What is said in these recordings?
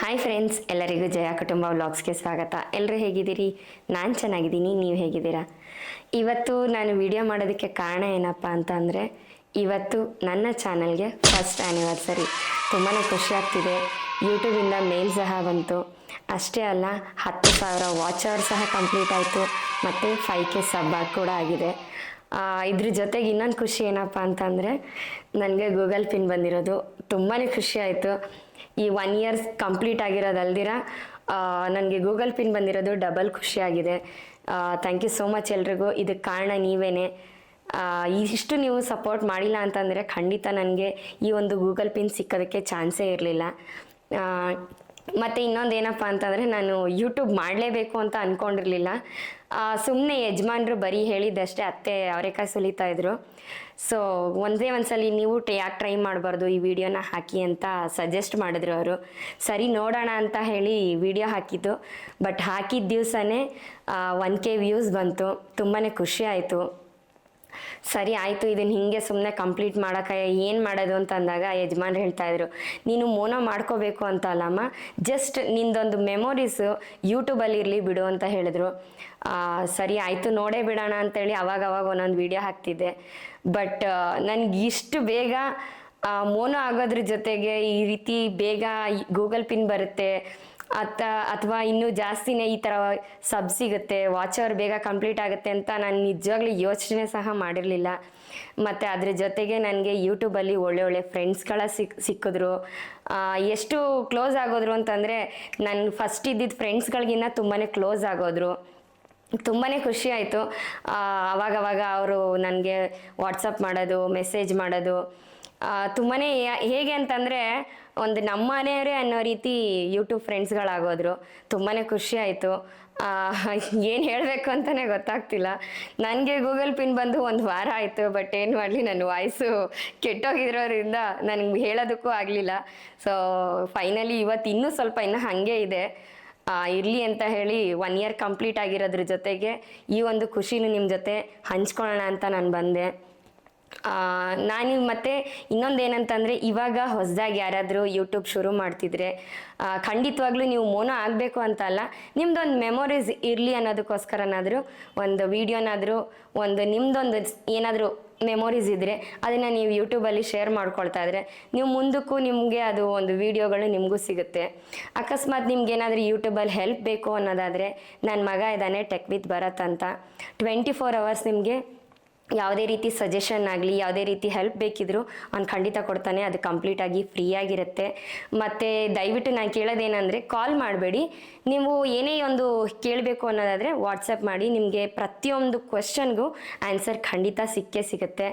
Hi friends, ಎಲ್ಲರಿಗೂ ಜಯ ಕುಟುಂಬ ವ್ಲಾಗ್ಸ್ಗೆ ಸ್ವಾಗತ. ಎಲ್ಲರೂ ಹೇಗಿದ್ದೀರಿ? ನಾನು ಚೆನ್ನಾಗಿದ್ದೀನಿ. ನೀವು ಹೇಗಿದ್ದೀರಾ? ಇವತ್ತು ನಾನು ವಿಡಿಯೋ ಮಾಡೋದಕ್ಕೆ ಕಾರಣ ಏನಪ್ಪ ಅಂತಂದರೆ, ಇವತ್ತು ನನ್ನ ಚಾನಲ್ಗೆ ಫಸ್ಟ್ ಆ್ಯನಿವರ್ಸರಿ. ತುಂಬಾ ಖುಷಿ ಆಗ್ತಿದೆ. ಯೂಟ್ಯೂಬಿಂದ ಮೇಲ್ ಸಹ ಬಂತು. ಅಷ್ಟೇ ಅಲ್ಲ, 10,000 ವಾಚ್ ಅವರ್ ಸಹ ಕಂಪ್ಲೀಟ್ ಆಯಿತು ಮತ್ತು 5K ಸಬ್ ಕೂಡ ಆಗಿದೆ. ಇದ್ರ ಜೊತೆಗೆ ಇನ್ನೊಂದು ಖುಷಿ ಏನಪ್ಪ ಅಂತಂದರೆ, ನನಗೆ ಗೂಗಲ್ ಪಿನ್ ಬಂದಿರೋದು ತುಂಬಾ ಖುಷಿ ಆಯಿತು. ಈ 1 ಇಯರ್ಸ್ ಕಂಪ್ಲೀಟ್ ಆಗಿರೋದಲ್ದಿರ ನನಗೆ ಗೂಗಲ್ ಪಿನ್ ಬಂದಿರೋದು ಡಬಲ್ ಖುಷಿಯಾಗಿದೆ. ಥ್ಯಾಂಕ್ ಯು ಸೋ ಮಚ್ ಎಲ್ರಿಗೂ. ಇದಕ್ಕೆ ಕಾರಣ ನೀವೇನೆ. ಇಷ್ಟು ನೀವು ಸಪೋರ್ಟ್ ಮಾಡಿಲ್ಲ ಅಂತಂದರೆ ಖಂಡಿತ ನನಗೆ ಈ ಒಂದು ಗೂಗಲ್ ಪಿನ್ ಸಿಕ್ಕೋದಕ್ಕೆ ಚಾನ್ಸೇ ಇರಲಿಲ್ಲ. ಮತ್ತು ಇನ್ನೊಂದು ಏನಪ್ಪ ಅಂತಂದರೆ, ನಾನು ಯೂಟ್ಯೂಬ್ ಮಾಡಲೇಬೇಕು ಅಂತ ಅಂದ್ಕೊಂಡಿರಲಿಲ್ಲ. ಸುಮ್ಮನೆ ಯಜಮಾನ್ರು ಬರೀ ಹೇಳಿದ್ದಷ್ಟೇ. ಅತ್ತೆ ಅವರೆಕಾಯಿ ಸುಲಿತಾ ಇದ್ರು. ಸೊ ಒಂದೇ ಒಂದ್ಸಲಿ ನೀವು ಯಾಕೆ ಟ್ರೈ ಮಾಡಬಾರ್ದು, ಈ ವಿಡಿಯೋನ ಹಾಕಿ ಅಂತ ಸಜೆಸ್ಟ್ ಮಾಡಿದ್ರು ಅವರು. ಸರಿ ನೋಡೋಣ ಅಂತ ಹೇಳಿ ವಿಡಿಯೋ ಹಾಕಿದ್ದು. ಬಟ್ ಹಾಕಿದ ದಿವಸನೇ 1K ವ್ಯೂಸ್ ಬಂತು. ತುಂಬಾ ಖುಷಿ ಆಯಿತು. ಸರಿ ಆಯಿತು, ಇದನ್ನು ಹೀಗೆ ಸುಮ್ಮನೆ ಕಂಪ್ಲೀಟ್ ಮಾಡೋಕ್ಕೆ ಏನು ಮಾಡೋದು ಅಂತ ಅಂದಾಗ ಯಜಮಾನ್ರು ಹೇಳ್ತಾಯಿದ್ರು, ನೀನು ಮೋನೋ ಮಾಡ್ಕೋಬೇಕು ಅಂತ ಅಲ್ಲಮ್ಮ, ಜಸ್ಟ್ ನಿಂದೊಂದು ಮೆಮೊರೀಸು ಯೂಟ್ಯೂಬಲ್ಲಿ ಇರಲಿ ಬಿಡು ಅಂತ ಹೇಳಿದ್ರು. ಸರಿ ಆಯಿತು, ನೋಡೇ ಬಿಡೋಣ ಅಂತೇಳಿ ಅವಾಗವಾಗ ಒಂದೊಂದು ವೀಡಿಯೋ ಹಾಕ್ತಿದ್ದೆ. ಬಟ್ ನನಗೆ ಇಷ್ಟು ಬೇಗ ಮೋನೋ ಆಗೋದ್ರ ಜೊತೆಗೆ ಈ ರೀತಿ ಬೇಗ ಗೂಗಲ್ ಪಿನ್ ಬರುತ್ತೆ ಅಥವಾ ಇನ್ನೂ ಜಾಸ್ತಿನೇ ಈ ಥರ ಸಬ್ ಸಿಗುತ್ತೆ, ವಾಚ್ ಅವರ್ ಬೇಗ ಕಂಪ್ಲೀಟ್ ಆಗುತ್ತೆ ಅಂತ ನಾನು ನಿಜವಾಗ್ಲೂ ಯೋಚನೆ ಸಹ ಮಾಡಿರಲಿಲ್ಲ. ಮತ್ತು ಅದ್ರ ಜೊತೆಗೆ ನನಗೆ ಯೂಟ್ಯೂಬಲ್ಲಿ ಒಳ್ಳೆ ಫ್ರೆಂಡ್ಸ್ಗಳ ಸಿಕ್ಕಿದ್ರು. ಎಷ್ಟು ಕ್ಲೋಸ್ ಆಗೋದ್ರು ಅಂತಂದರೆ, ನನ್ನ ಫಸ್ಟ್ ಇದ್ದಿದ್ದ ಫ್ರೆಂಡ್ಸ್ಗಳಿಗಿನ್ನ ತುಂಬಾ ಕ್ಲೋಸ್ ಆಗೋದ್ರು. ತುಂಬಾ ಖುಷಿ ಆಯಿತು. ಅವಾಗವಾಗ ಅವರು ನನಗೆ ವಾಟ್ಸಪ್ ಮಾಡೋದು, ಮೆಸೇಜ್ ಮಾಡೋದು ತುಂಬಾ ಹೇಗೆ ಅಂತಂದರೆ, ಒಂದು ನಮ್ಮ ಮನೆಯವರೇ ಅನ್ನೋ ರೀತಿ ಯೂಟ್ಯೂಬ್ ಫ್ರೆಂಡ್ಸ್ಗಳಾಗೋದ್ರು. ತುಂಬಾ ಖುಷಿ ಆಯಿತು. ಏನು ಹೇಳಬೇಕು ಅಂತಲೇ ಗೊತ್ತಾಗ್ತಿಲ್ಲ. ನನಗೆ ಗೂಗಲ್ ಪಿನ್ ಬಂದು 1 ವಾರ ಆಯಿತು. ಬಟ್ ಏನು ಮಾಡಲಿ, ನನ್ನ ವಾಯ್ಸು ಕೆಟ್ಟೋಗಿರೋದ್ರಿಂದ ನನಗೆ ಹೇಳೋದಕ್ಕೂ ಆಗಲಿಲ್ಲ. ಸೊ ಫೈನಲಿ ಇವತ್ತು ಇನ್ನೂ ಹಾಗೆ ಇದೆ. ಇರಲಿ ಅಂತ ಹೇಳಿ 1 ಇಯರ್ ಕಂಪ್ಲೀಟ್ ಆಗಿರೋದ್ರ ಜೊತೆಗೆ ಈ ಒಂದು ಖುಷಿನೂ ನಿಮ್ಮ ಜೊತೆ ಹಂಚ್ಕೊಳ್ಳೋಣ ಅಂತ ನಾನು ಬಂದೆ. ನಾನು ಮತ್ತೆ ಇನ್ನೊಂದು ಏನಂತಂದರೆ, ಇವಾಗ ಹೊಸದಾಗಿ ಯಾರಾದರೂ ಯೂಟ್ಯೂಬ್ ಶುರು ಮಾಡ್ತಿದ್ರೆ ಖಂಡಿತವಾಗ್ಲೂ ನೀವು ಮೋನೋ ಆಗಬೇಕು ಅಂತ ಅಲ್ಲ, ನಿಮ್ದೊಂದು ಮೆಮೊರೀಸ್ ಇರಲಿ ಅನ್ನೋದಕ್ಕೋಸ್ಕರನಾದರೂ ಒಂದು ವೀಡಿಯೋನಾದರೂ, ನಿಮ್ಮದೊಂದು ಏನಾದರೂ ಮೆಮೊರೀಸ್ ಇದ್ದರೆ ಅದನ್ನು ನೀವು ಯೂಟ್ಯೂಬಲ್ಲಿ ಶೇರ್ ಮಾಡ್ಕೊಳ್ತಾ ಇದ್ರೆ ನೀವು ಮುಂದಕ್ಕೂ ನಿಮಗೆ ಅದು ಒಂದು ವೀಡಿಯೋಗಳು ನಿಮಗೂ ಸಿಗುತ್ತೆ. ಅಕಸ್ಮಾತ್ ನಿಮ್ಗೇನಾದರೂ ಯೂಟ್ಯೂಬಲ್ಲಿ ಹೆಲ್ಪ್ ಬೇಕು ಅನ್ನೋದಾದರೆ, ನನ್ನ ಮಗ ಇದ್ದಾನೆ ಟೆಕ್ ವಿತ್ ಭರತ್ ಅಂತ. 24 hours ನಿಮಗೆ ಯಾವುದೇ ರೀತಿ ಸಜೆಷನ್ ಆಗಲಿ, ಯಾವುದೇ ರೀತಿ ಹೆಲ್ಪ್ ಬೇಕಿದ್ರೂ ಅವ್ನು ಖಂಡಿತ ಕೊಡ್ತಾನೆ. ಅದು ಕಂಪ್ಲೀಟಾಗಿ ಫ್ರೀಯಾಗಿರುತ್ತೆ. ಮತ್ತು ದಯವಿಟ್ಟು ನಾನು ಕೇಳೋದೇನೆಂದರೆ, ಕಾಲ್ ಮಾಡಬೇಡಿ. ನೀವು ಏನೇ ಒಂದು ಕೇಳಬೇಕು ಅನ್ನೋದಾದರೆ ವಾಟ್ಸಪ್ ಮಾಡಿ. ನಿಮಗೆ ಪ್ರತಿಯೊಂದು ಕ್ವೆಶ್ಚನ್ಗೂ ಆನ್ಸರ್ ಖಂಡಿತ ಸಿಗುತ್ತೆ.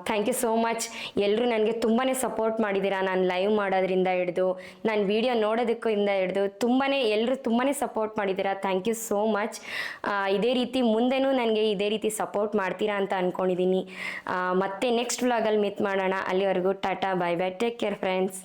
Thank you so much. ಎಲ್ಲರೂ ನನಗೆ ತುಂಬಾ ಸಪೋರ್ಟ್ ಮಾಡಿದ್ದೀರಾ. ನಾನು ಲೈವ್ ಮಾಡೋದ್ರಿಂದ ಹಿಡಿದು, ನಾನು ವಿಡಿಯೋ ನೋಡೋದಕ್ಕಿಂದ ಹಿಡಿದು ಎಲ್ಲರೂ ತುಂಬಾ ಸಪೋರ್ಟ್ ಮಾಡಿದ್ದೀರಾ. Thank you so much. ಇದೇ ರೀತಿ ಮುಂದೆನೂ ನನಗೆ ಇದೇ ರೀತಿ ಸಪೋರ್ಟ್ ಮಾಡ್ತೀರಾ ಅಂತ ಅಂದ್ಕೊಂಡಿದ್ದೀನಿ. ಮತ್ತೆ ನೆಕ್ಸ್ಟ್ ವ್ಲಾಗಲ್ಲಿ ಮೀಟ್ ಮಾಡೋಣ. ಅಲ್ಲಿವರೆಗೂ Tata, bye bye, take care friends.